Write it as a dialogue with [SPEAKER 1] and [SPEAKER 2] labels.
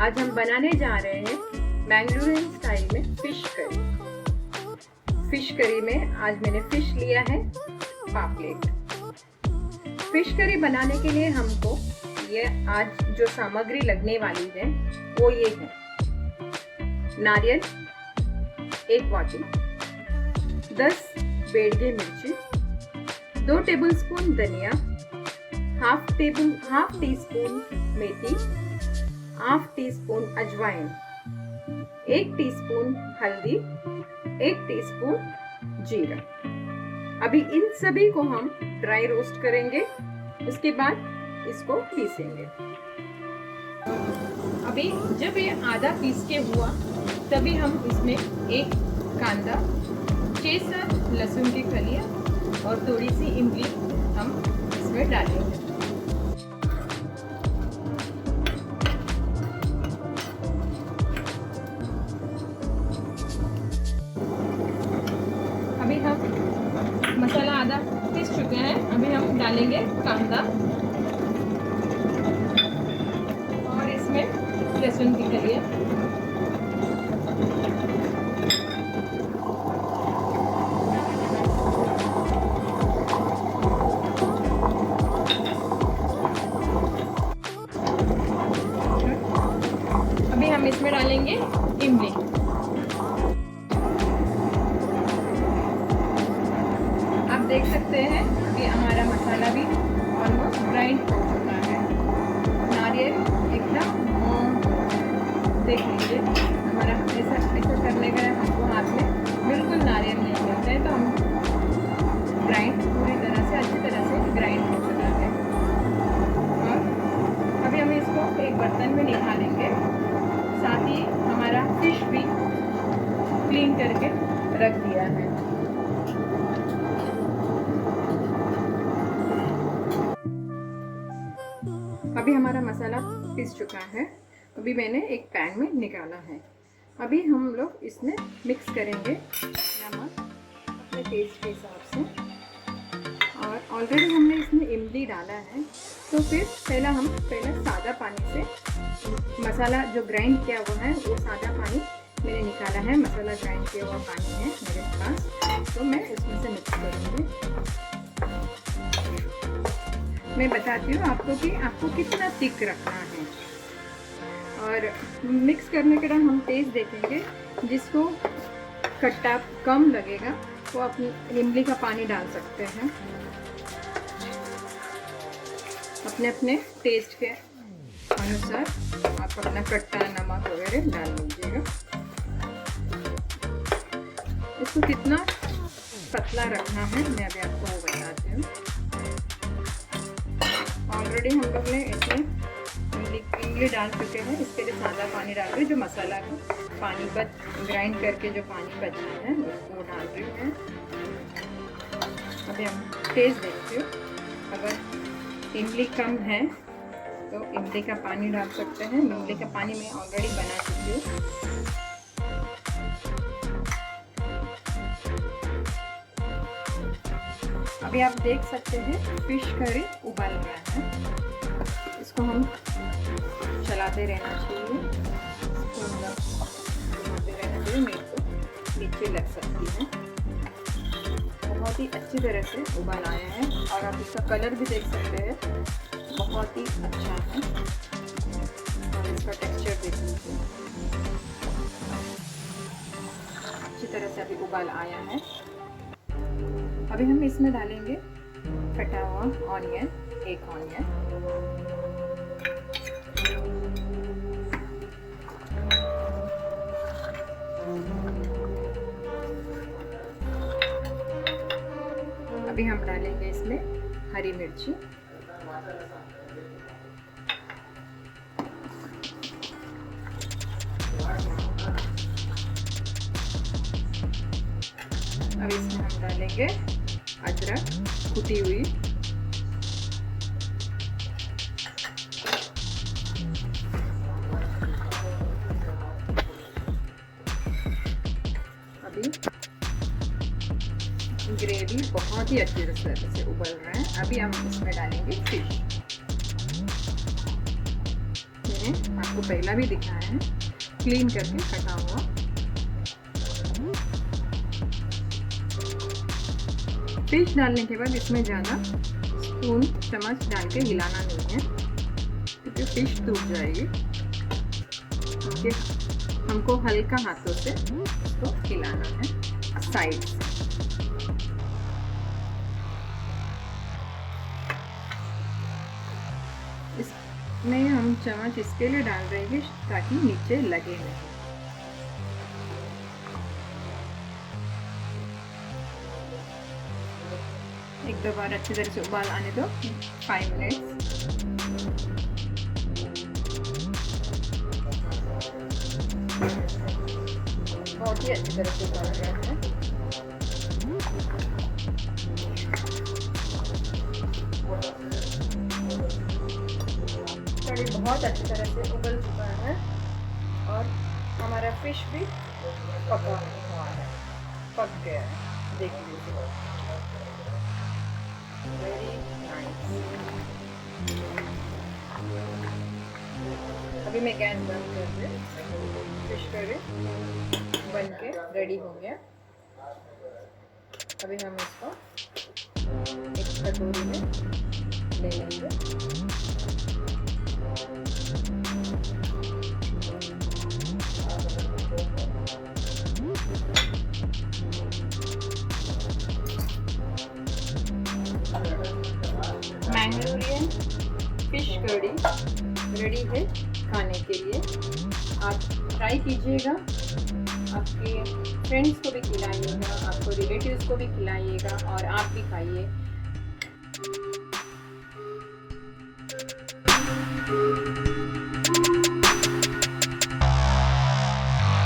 [SPEAKER 1] आज हम बनाने जा रहे हैं मैंगलोरियन स्टाइल में फिश करी। फिश करी में आज मैंने फिश लिया है पापलेट। फिश करी बनाने के लिए हमको ये आज जो सामग्री लगने वाली है वो ये है: नारियल 1 वाटी, 10 बेडगे मिर्ची, 2 टेबलस्पून धनिया, हाफ टी स्पून मेथी, हाफ टी स्पून अजवाइन, 1 टीस्पून हल्दी, 1 टीस्पून जीरा। अभी इन सभी को हम ड्राई रोस्ट करेंगे, उसके बाद इसको पीसेंगे। अभी जब ये आधा पीस के हुआ तभी हम इसमें 1 कांदा, 6-7 लहसुन की कलियां और थोड़ी सी इमली हम इसमें डालेंगे। अभी हम मसाला आधा पीस चुके हैं। अभी हम डालेंगे कांदा और इसमें लहसुन की कलियां। अभी हम इसमें डालेंगे इमली। आप देख सकते हैं अभी हमारा मसाला भी ऑलमोस्ट ग्राइंड हो चुका है। नारियल एकदम देख लीजिए, हमारा ऐसा करने का हमको हाथ में बिल्कुल नारियल नहीं मिलता है, तो हम ग्राइंड पूरी तरह से अच्छी तरह से ग्राइंड हो चुका है। और अभी हम इसको एक बर्तन में निकालेंगे। साथ ही हमारा फिश भी क्लीन करके रख दिया है। अभी हमारा मसाला पिस चुका है। अभी मैंने एक पैन में निकाला है। अभी हम लोग इसमें मिक्स करेंगे नमक अपने टेस्ट के हिसाब से, और ऑलरेडी हमने इसमें इमली डाला है, तो फिर पहले सादा पानी से मसाला जो ग्राइंड किया हुआ है वो सादा पानी मैंने निकाला है। मसाला ग्राइंड किया हुआ पानी है मेरे पास, तो मैं उसमें से मिक्स करूँगी। मैं बताती हूँ आपको कि आपको कितना थिक रखना है। और मिक्स करने के बाद हम टेस्ट देखेंगे। जिसको खट्टा कम लगेगा वो अपनी इमली का पानी डाल सकते हैं। अपने अपने टेस्ट के अनुसार आप अपना खट्टा नमक वगैरह डाल लीजिएगा। इसको कितना पतला रखना है मैं अभी आपको वो बताती हूँ। ऑलरेडी हम लोग ने इसमें इमली डाल चुके हैं। इसके लिए सादा पानी डाल रही हूँ, जो मसाला का पानी ग्राइंड करके जो पानी बचा है उसको डाल रही हूँ। अभी हम टेस्ट देखते हो, अगर इमली कम है तो इमली का पानी डाल सकते हैं। इमली का पानी मैं ऑलरेडी बना चुकी हूँ। अभी आप देख सकते हैं फिश करी उबल गया है। इसको हम चलाते रहना चाहिए, नहीं तो नीचे लग सकती है। बहुत ही अच्छी तरह से उबाल आया है और आप इसका कलर भी देख सकते हैं, बहुत ही अच्छा है। और इसका टेक्सचर देख लीजिए, अच्छी तरह से अभी उबाल आया है। अभी हम इसमें डालेंगे कटा हुआ ऑनियन, 1 ऑनियन। अभी हम डालेंगे इसमें हरी मिर्ची, अब इसमें हम डालेंगे अदरक कुटी हुई, अभी ग्रेवी बहुत ही अच्छी तरह से उबल रहा है। अभी हम इसमें डालेंगे फिश। मैंने आपको पहला भी दिखाया है, क्लीन करके कटा हुआ। फिश डालने के बाद इसमें ज़्यादा स्पून चम्मच डाल के हिलाना नहीं है, क्योंकि फिश टूट जाएगी। हमको हल्का हाथों से इसको हिलाना है साइड से। इसमें हम चम्मच इसके लिए डाल रहे हैं ताकि नीचे लगे नहीं। एक दो बार अच्छी तरह से उबाल आने दो, 5 मिनट्स। बहुत ही अच्छी तरह से उबाल गया है। कढ़ी बहुत अच्छी तरह से उबल चुका है और हमारा फिश भी पका हुआ है, पक गया है। देख लीजिए, वेरी नाइस। अभी मैं गैस बंद कर दे। फिश करी बन के रेडी हो गया। अभी हम इसको एक कटोरी में ले लेंगे। मैंगलोरियन फिश कड़ी रेडी है खाने के लिए। आप ट्राई कीजिएगा, आपके फ्रेंड्स को भी खिलाइएगा, आपको रिलेटिव्स को भी खिलाइएगा और आप भी खाइए।